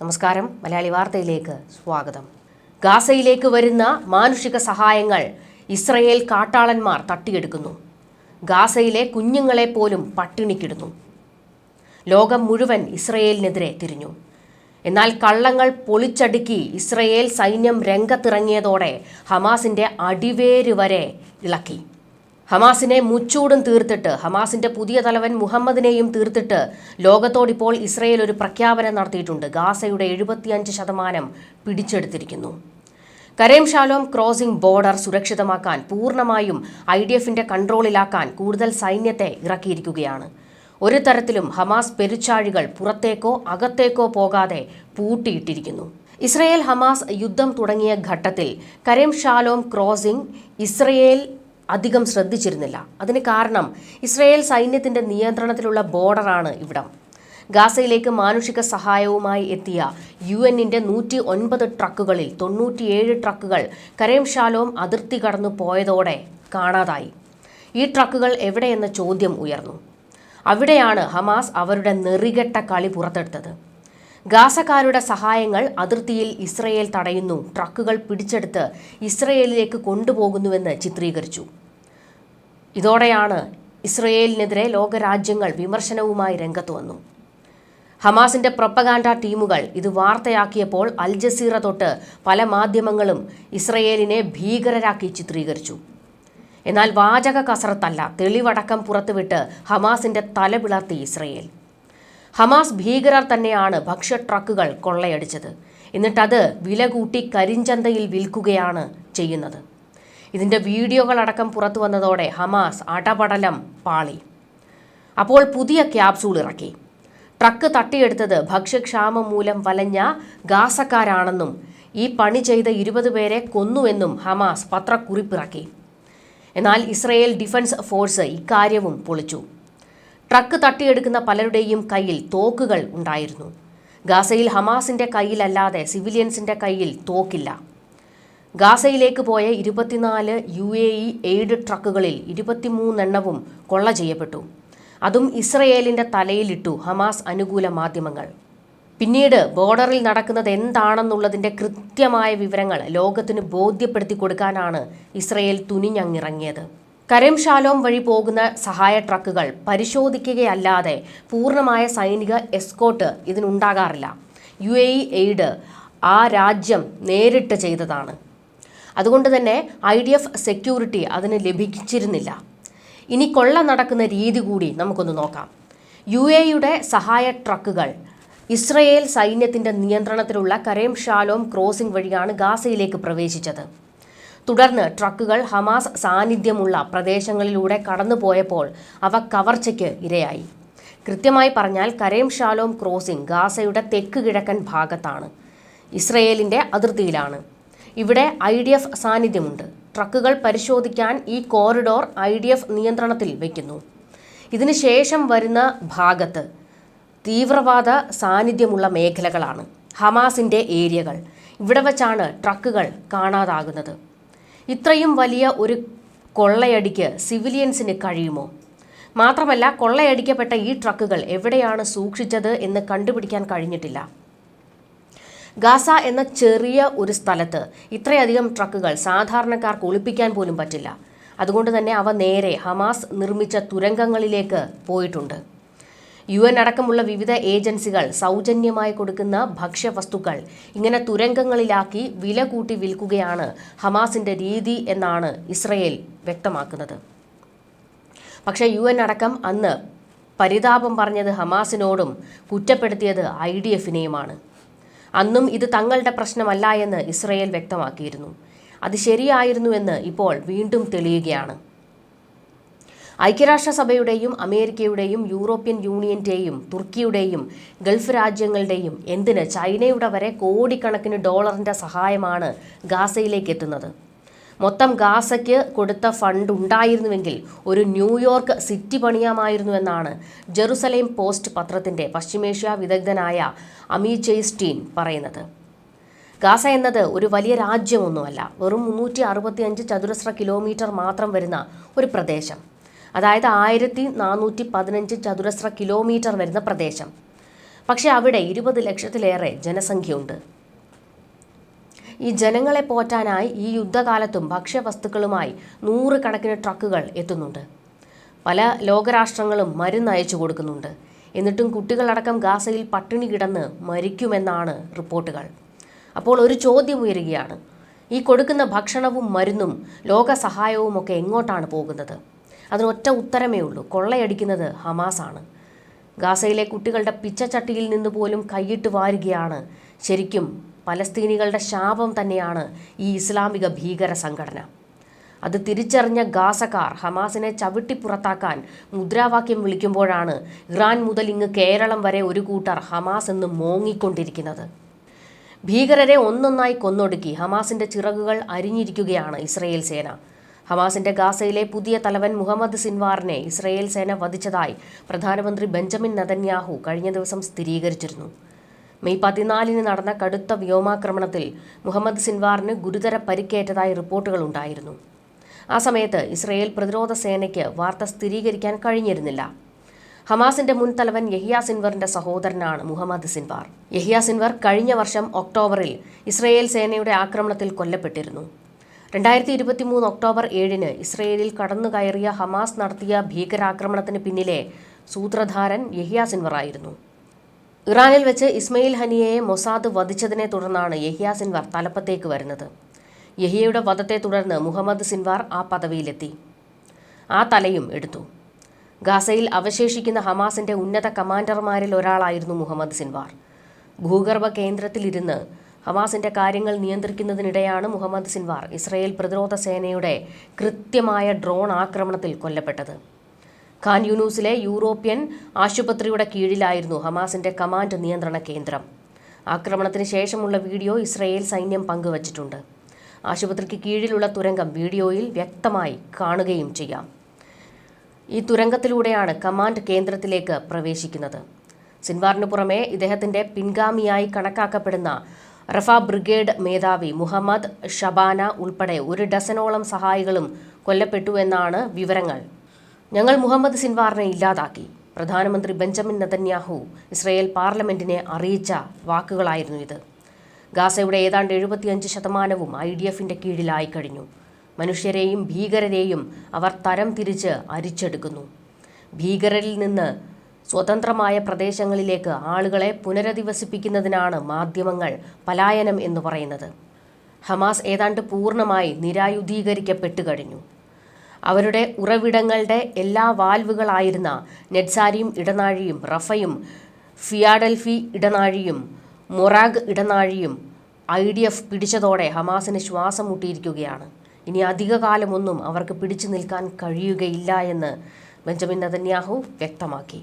നമസ്കാരം, മലയാളി വാർത്തയിലേക്ക് സ്വാഗതം. ഗാസയിലേക്ക് വരുന്ന മാനുഷിക സഹായങ്ങൾ ഇസ്രയേൽ കാട്ടാളന്മാർ തട്ടിയെടുക്കുന്നു. ഗാസയിലെ കുഞ്ഞുങ്ങളെ പോലും പട്ടിണിക്കിടുന്നു. ലോകം മുഴുവൻ ഇസ്രയേലിനെതിരെ തിരിഞ്ഞു. എന്നാൽ കള്ളങ്ങൾ പൊളിച്ചടുക്കി ഇസ്രയേൽ സൈന്യം രംഗത്തിറങ്ങിയതോടെ ഹമാസിന്റെ അടിവേര് വരെ ഇളക്കി. ഹമാസിനെ മുച്ചൂടും തീർത്തിട്ട്, ഹമാസിന്റെ പുതിയ തലവൻ മുഹമ്മദിനെയും തീർത്തിട്ട് ലോകത്തോടിപ്പോൾ ഇസ്രയേൽ ഒരു പ്രഖ്യാപനം നടത്തിയിട്ടുണ്ട്. ഗാസയുടെ 75% പിടിച്ചെടുത്തിരിക്കുന്നു. കരേം ഷാലോം ക്രോസിംഗ് ബോർഡർ സുരക്ഷിതമാക്കാൻ, പൂർണ്ണമായും IDFന്റെ കൺട്രോളിലാക്കാൻ കൂടുതൽ സൈന്യത്തെ ഇറക്കിയിരിക്കുകയാണ്. ഒരു തരത്തിലും ഹമാസ് പെരുച്ചാഴികൾ പുറത്തേക്കോ അകത്തേക്കോ പോകാതെ പൂട്ടിയിട്ടിരിക്കുന്നു. ഇസ്രയേൽ ഹമാസ് യുദ്ധം തുടങ്ങിയ ഘട്ടത്തിൽ കരേം ഷാലോം ക്രോസിംഗ് ഇസ്രയേൽ അധികം ശ്രദ്ധിച്ചിരുന്നില്ല. അതിന് കാരണം ഇസ്രയേൽ സൈന്യത്തിന്റെ നിയന്ത്രണത്തിലുള്ള ബോർഡറാണ് ഇവിടം. ഗാസയിലേക്ക് മാനുഷിക സഹായവുമായി എത്തിയ UN-ന്റെ 109 ട്രക്കുകളിൽ 97 ട്രക്കുകൾ കരേം ഷാലോം അതിർത്തി കടന്നു പോയതോടെ കാണാതായി. ഈ ട്രക്കുകൾ എവിടെയെന്ന ചോദ്യം ഉയർന്നു. അവിടെയാണ് ഹമാസ് അവരുടെ നെറികെട്ട കളി പുറത്തെടുത്തത്. ഗാസക്കാരുടെ സഹായങ്ങൾ അതിർത്തിയിൽ ഇസ്രയേൽ തടയുന്നു, ട്രക്കുകൾ പിടിച്ചെടുത്ത് ഇസ്രയേലിലേക്ക് കൊണ്ടുപോകുന്നുവെന്ന് ചിത്രീകരിച്ചു. ഇതോടെയാണ് ഇസ്രയേലിനെതിരെ ലോകരാജ്യങ്ങൾ വിമർശനവുമായി രംഗത്ത് വന്നു. ഹമാസിന്റെ പ്രൊപ്പഗാൻഡ ടീമുകൾ ഇത് വാർത്തയാക്കിയപ്പോൾ അൽ ജസീറ തൊട്ട് പല മാധ്യമങ്ങളും ഇസ്രയേലിനെ ഭീകരരാക്കി ചിത്രീകരിച്ചു. എന്നാൽ വാചക കസറത്തല്ല, തെളിവടക്കം പുറത്തുവിട്ട് ഹമാസിന്റെ തല പിളർത്തി ഇസ്രയേൽ. ഹമാസ് ഭീകരർ തന്നെയാണ് ഭക്ഷ്യ ട്രക്കുകൾ കൊള്ളയടിച്ചത്. എന്നിട്ടത് വില കൂട്ടി കരിഞ്ചന്തയിൽ വിൽക്കുകയാണ് ചെയ്യുന്നത്. ഇതിന്റെ വീഡിയോകളടക്കം പുറത്തു വന്നതോടെ ഹമാസ് അടപടലം പാളി. അപ്പോൾ പുതിയ ക്യാപ്സൂൾ ഇറക്കി. ട്രക്ക് തട്ടിയെടുത്തത് ഭക്ഷ്യക്ഷാമം മൂലം വലഞ്ഞ ഗാസക്കാരാണെന്നും ഈ പണി ചെയ്ത 20 പേരെ കൊന്നുവെന്നും ഹമാസ് പത്രക്കുറിപ്പിറക്കി. എന്നാൽ ഇസ്രയേൽ ഡിഫൻസ് ഫോഴ്സ് ഇക്കാര്യവും പൊളിച്ചു. ട്രക്ക് തട്ടിയെടുക്കുന്ന പലരുടെയും കയ്യിൽ തോക്കുകൾ ഉണ്ടായിരുന്നു. ഗാസയിൽ ഹമാസിന്റെ കയ്യിലല്ലാതെ സിവിലിയൻസിന്റെ കയ്യിൽ തോക്കില്ല. ഗാസയിലേക്ക് പോയ 24 UAE എയ്ഡ് ട്രക്കുകളിൽ 23 എണ്ണവും കൊള്ള ചെയ്യപ്പെട്ടു. അതും ഇസ്രയേലിന്റെ തലയിലിട്ടു ഹമാസ് അനുകൂല മാധ്യമങ്ങൾ. പിന്നീട് ബോർഡറിൽ നടക്കുന്നത് എന്താണെന്നുള്ളതിന്റെ കൃത്യമായ വിവരങ്ങൾ ലോകത്തിന് ബോധ്യപ്പെടുത്തി കൊടുക്കാനാണ് ഇസ്രയേൽ തുനിഞ്ഞങ്ങിറങ്ങിയത്. കരേം ഷാലോം വഴി പോകുന്ന സഹായ ട്രക്കുകൾ പരിശോധിക്കുകയല്ലാതെ പൂർണ്ണമായ സൈനിക എസ്കോട്ട് ഇതിനുണ്ടാകാറില്ല. UAE എയ്ഡ് ആ രാജ്യം നേരിട്ട് ചെയ്തതാണ്. അതുകൊണ്ട് തന്നെ IDF സെക്യൂരിറ്റി അതിന് ലഭിച്ചിരുന്നില്ല. ഇനി കൊള്ള നടക്കുന്ന രീതി കൂടി നമുക്കൊന്ന് നോക്കാം. UAEയുടെ സഹായ ട്രക്കുകൾ ഇസ്രയേൽ സൈന്യത്തിന്റെ നിയന്ത്രണത്തിലുള്ള കരേം ഷാലോം ക്രോസിംഗ് വഴിയാണ് ഗാസയിലേക്ക് പ്രവേശിച്ചത്. തുടർന്ന് ട്രക്കുകൾ ഹമാസ് സാന്നിധ്യമുള്ള പ്രദേശങ്ങളിലൂടെ കടന്നുപോയപ്പോൾ അവ കവർച്ചയ്ക്ക് ഇരയായി. കൃത്യമായി പറഞ്ഞാൽ കരേം ഷാലോം ക്രോസിംഗ് ഗാസയുടെ തെക്ക് കിഴക്കൻ ഭാഗത്താണ്, ഇസ്രയേലിന്റെ അതിർത്തിയിലാണ്. ഇവിടെ IDF സാന്നിധ്യമുണ്ട്. ട്രക്കുകൾ പരിശോധിക്കാൻ ഈ കോറിഡോർ IDF നിയന്ത്രണത്തിൽ വയ്ക്കുന്നു. ഇതിന് ശേഷം വരുന്ന ഭാഗത്ത് തീവ്രവാദ സാന്നിധ്യമുള്ള മേഖലകളാണ്, ഹമാസിന്റെ ഏരിയകൾ. ഇവിടെ വച്ചാണ് ട്രക്കുകൾ കാണാതാകുന്നത്. ഇത്രയും വലിയ ഒരു കൊള്ളയടിക്ക് സിവിലിയൻസിന് കഴിയുമോ? മാത്രമല്ല, കൊള്ളയടിക്കപ്പെട്ട ഈ ട്രക്കുകൾ എവിടെയാണ് സൂക്ഷിച്ചത് എന്ന് കണ്ടുപിടിക്കാൻ കഴിഞ്ഞിട്ടില്ല. ഗാസ എന്ന ചെറിയ ഒരു സ്ഥലത്ത് ഇത്രയധികം ട്രക്കുകൾ സാധാരണക്കാർക്ക് ഒളിപ്പിക്കാൻ പോലും പറ്റില്ല. അതുകൊണ്ട് തന്നെ അവ നേരെ ഹമാസ് നിർമ്മിച്ച തുരങ്കങ്ങളിലേക്ക് പോയിട്ടുണ്ട്. UN അടക്കമുള്ള വിവിധ ഏജൻസികൾ സൗജന്യമായി കൊടുക്കുന്ന ഭക്ഷ്യവസ്തുക്കൾ ഇങ്ങനെ തുരങ്കങ്ങളിലാക്കി വില കൂട്ടി വിൽക്കുകയാണ് ഹമാസിന്റെ രീതി എന്നാണ് ഇസ്രയേൽ വ്യക്തമാക്കുന്നത്. പക്ഷേ UN അടക്കം അന്ന് പരിതാപം പറഞ്ഞത് ഹമാസിനോടും കുറ്റപ്പെടുത്തിയത് IDFനെയുമാണ്. അന്നും ഇത് തങ്ങളുടെ പ്രശ്നമല്ല എന്ന് ഇസ്രയേൽ വ്യക്തമാക്കിയിരുന്നു. അത് ശരിയായിരുന്നുവെന്ന് ഇപ്പോൾ വീണ്ടും തെളിയുകയാണ്. ഐക്യരാഷ്ട്രസഭയുടെയും അമേരിക്കയുടെയും യൂറോപ്യൻ യൂണിയന്റെയും തുർക്കിയുടെയും ഗൾഫ് രാജ്യങ്ങളുടെയും എന്തിന് ചൈനയുടെ വരെ കോടിക്കണക്കിന് ഡോളറിന്റെ സഹായമാണ് ഗാസയിലേക്ക് എത്തുന്നത്. മൊത്തം ഗാസയ്ക്ക് കൊടുത്ത ഫണ്ട് ഉണ്ടായിരുന്നുവെങ്കിൽ ഒരു ന്യൂയോർക്ക് സിറ്റി പണിയാമായിരുന്നുവെന്നാണ് ജെറുസലേം പോസ്റ്റ് പത്രത്തിന്റെ പശ്ചിമേഷ്യ വിദഗ്ധനായ അമീചെയ് സ്റ്റീൻ പറയുന്നത്. ഗാസ എന്നത് ഒരു വലിയ രാജ്യമൊന്നുമല്ല, വെറും 365 ചതുരശ്ര കിലോമീറ്റർ മാത്രം വരുന്ന ഒരു പ്രദേശം. അതായത് 1415 ചതുരശ്ര കിലോമീറ്റർ വരുന്ന പ്രദേശം. പക്ഷേ അവിടെ 20 ലക്ഷത്തിലേറെ ജനസംഖ്യയുണ്ട്. ഈ ജനങ്ങളെ പോറ്റാനായി ഈ യുദ്ധകാലത്തും ഭക്ഷ്യവസ്തുക്കളുമായി 100 കണക്കിന് ട്രക്കുകൾ എത്തുന്നുണ്ട്. പല ലോകരാഷ്ട്രങ്ങളും മരുന്ന് അയച്ചു കൊടുക്കുന്നുണ്ട്. എന്നിട്ടും കുട്ടികളടക്കം ഗാസയിൽ പട്ടിണി കിടന്ന് മരിക്കുമെന്നാണ് റിപ്പോർട്ടുകൾ. അപ്പോൾ ഒരു ചോദ്യം ഉയരുകയാണ്. ഈ കൊടുക്കുന്ന ഭക്ഷണവും മരുന്നും ലോക സഹായവും ഒക്കെ എങ്ങോട്ടാണ് പോകുന്നത്? അതിനൊറ്റ ഉത്തരമേ ഉള്ളൂ. കൊള്ളയടിക്കുന്നത് ഹമാസാണ്. ഗാസയിലെ കുട്ടികളുടെ പിച്ചച്ചട്ടിയിൽ നിന്ന് പോലും കൈയിട്ട് വാരുകയാണ്. ശരിക്കും പലസ്തീനികളുടെ ശാപം തന്നെയാണ് ഈ ഇസ്ലാമിക ഭീകര സംഘടന. അത് തിരിച്ചറിഞ്ഞ ഗാസക്കാർ ഹമാസിനെ ചവിട്ടി പുറത്താക്കാൻ മുദ്രാവാക്യം വിളിക്കുമ്പോഴാണ് ഇറാൻ മുതൽ ഇങ്ങ് കേരളം വരെ ഒരു കൂട്ടർ ഹമാസ് എന്ന് മോങ്ങിക്കൊണ്ടിരിക്കുന്നത്. ഭീകരരെ ഒന്നൊന്നായി കൊന്നൊടുക്കി ഹമാസിന്റെ ചിറകുകൾ അരിഞ്ഞിരിക്കുകയാണ് ഇസ്രയേൽ സേന. ഹമാസിന്റെ ഗാസയിലെ പുതിയ തലവൻ മുഹമ്മദ് സിൻവാറിനെ ഇസ്രയേൽ സേന വധിച്ചതായി പ്രധാനമന്ത്രി ബെഞ്ചമിൻ നെതന്യാഹു കഴിഞ്ഞ ദിവസം സ്ഥിരീകരിച്ചിരുന്നു. മെയ് 14 നടന്ന കടുത്ത വ്യോമാക്രമണത്തിൽ മുഹമ്മദ് സിൻവാറിന് ഗുരുതര പരിക്കേറ്റതായി റിപ്പോർട്ടുകളുണ്ടായിരുന്നു. ആ സമയത്ത് ഇസ്രയേൽ പ്രതിരോധ സേനയ്ക്ക് വാർത്ത സ്ഥിരീകരിക്കാൻ കഴിഞ്ഞിരുന്നില്ല. ഹമാസിന്റെ മുൻ തലവൻ യഹിയ സിൻവറിന്റെ സഹോദരനാണ് മുഹമ്മദ് സിൻവാർ. യഹിയ സിൻവർ കഴിഞ്ഞ വർഷം ഒക്ടോബറിൽ ഇസ്രയേൽ സേനയുടെ ആക്രമണത്തിൽ കൊല്ലപ്പെട്ടിരുന്നു. 2023 ഒക്ടോബർ 7 ഇസ്രയേലിൽ കടന്നുകയറിയ ഹമാസ് നടത്തിയ ഭീകരാക്രമണത്തിന് പിന്നിലെ സൂത്രധാരൻ യഹിയ സിൻവറായിരുന്നു. ഇറാനിൽ വെച്ച് ഇസ്മയിൽ ഹനിയയെ മൊസാദ് വധിച്ചതിനെ തുടർന്നാണ് യഹിയ സിൻവാർ തലപ്പത്തേക്ക് വരുന്നത്. യഹിയയുടെ വധത്തെ തുടർന്ന് മുഹമ്മദ് സിൻവാർ ആ പദവിയിലെത്തി. ആ തലയും എടുത്തു. ഗാസയിൽ അവശേഷിക്കുന്ന ഹമാസിന്റെ ഉന്നത കമാൻഡർമാരിൽ ഒരാളായിരുന്നു മുഹമ്മദ് സിൻവാർ. ഭൂഗർഭ കേന്ദ്രത്തിലിരുന്ന് ഹമാസിന്റെ കാര്യങ്ങൾ നിയന്ത്രിക്കുന്നതിനിടെയാണ് മുഹമ്മദ് സിൻവാർ ഇസ്രയേൽ പ്രതിരോധ സേനയുടെ കൃത്യമായ ഡ്രോൺ ആക്രമണത്തിൽ കൊല്ലപ്പെട്ടത്. ഖാൻ യൂനൂസിലെ യൂറോപ്യൻ ആശുപത്രിയുടെ കീഴിലായിരുന്നു ഹമാസിന്റെ കമാൻഡ് നിയന്ത്രണ കേന്ദ്രം. ആക്രമണത്തിന് ശേഷമുള്ള വീഡിയോ ഇസ്രയേൽ സൈന്യം പങ്കുവച്ചിട്ടുണ്ട്. ആശുപത്രിക്ക് കീഴിലുള്ള തുരങ്കം വീഡിയോയിൽ വ്യക്തമായി കാണുകയും ചെയ്യാം. ഈ തുരങ്കത്തിലൂടെയാണ് കമാൻഡ് കേന്ദ്രത്തിലേക്ക് പ്രവേശിക്കുന്നത്. സിൻവാറിന് പുറമെ ഇദ്ദേഹത്തിന്റെ പിൻഗാമിയായി കണക്കാക്കപ്പെടുന്ന റഫ ബ്രിഗേഡ് മേധാവി മുഹമ്മദ് ഷബാന ഉൾപ്പെടെ 1 ഡസനോളം സഹായികളും കൊല്ലപ്പെട്ടു എന്നാണ് വിവരങ്ങൾ. ഞങ്ങൾ മുഹമ്മദ് സിൻവാറിനെ ഇല്ലാതാക്കി, പ്രധാനമന്ത്രി ബെഞ്ചമിൻ നെതന്യാഹു ഇസ്രയേൽ പാർലമെന്റിനെ അറിയിച്ച വാക്കുകളായിരുന്നു ഇത്. ഗാസയുടെ ഏതാണ്ട് 75% IDFന്റെ കീഴിലായി കഴിഞ്ഞു. മനുഷ്യരെയും ഭീകരരെയും അവർ തരം തിരിച്ച് അരിച്ചെടുക്കുന്നു. ഭീകരരിൽ നിന്ന് സ്വതന്ത്രമായ പ്രദേശങ്ങളിലേക്ക് ആളുകളെ പുനരധിവസിപ്പിക്കുന്നതിനാണ് മാധ്യമങ്ങൾ പലായനം എന്ന് പറയുന്നത്. ഹമാസ് ഏതാണ്ട് പൂർണ്ണമായി നിരായുധീകരിക്കപ്പെട്ടു കഴിഞ്ഞു. അവരുടെ ഉറവിടങ്ങളുടെ എല്ലാ വാൽവുകളായിരുന്ന നെറ്റ്സാരിയും ഇടനാഴിയും റഫയും ഫിയാഡൽഫി ഇടനാഴിയും മൊറാഗ് ഇടനാഴിയും IDF പിടിച്ചതോടെ ഹമാസിന് ശ്വാസം മുട്ടിയിരിക്കുകയാണ്. ഇനി അധികകാലമൊന്നും അവർക്ക് പിടിച്ചു നിൽക്കാൻ കഴിയുകയില്ല എന്ന് ബെഞ്ചമിൻ നെതന്യാഹു വ്യക്തമാക്കി.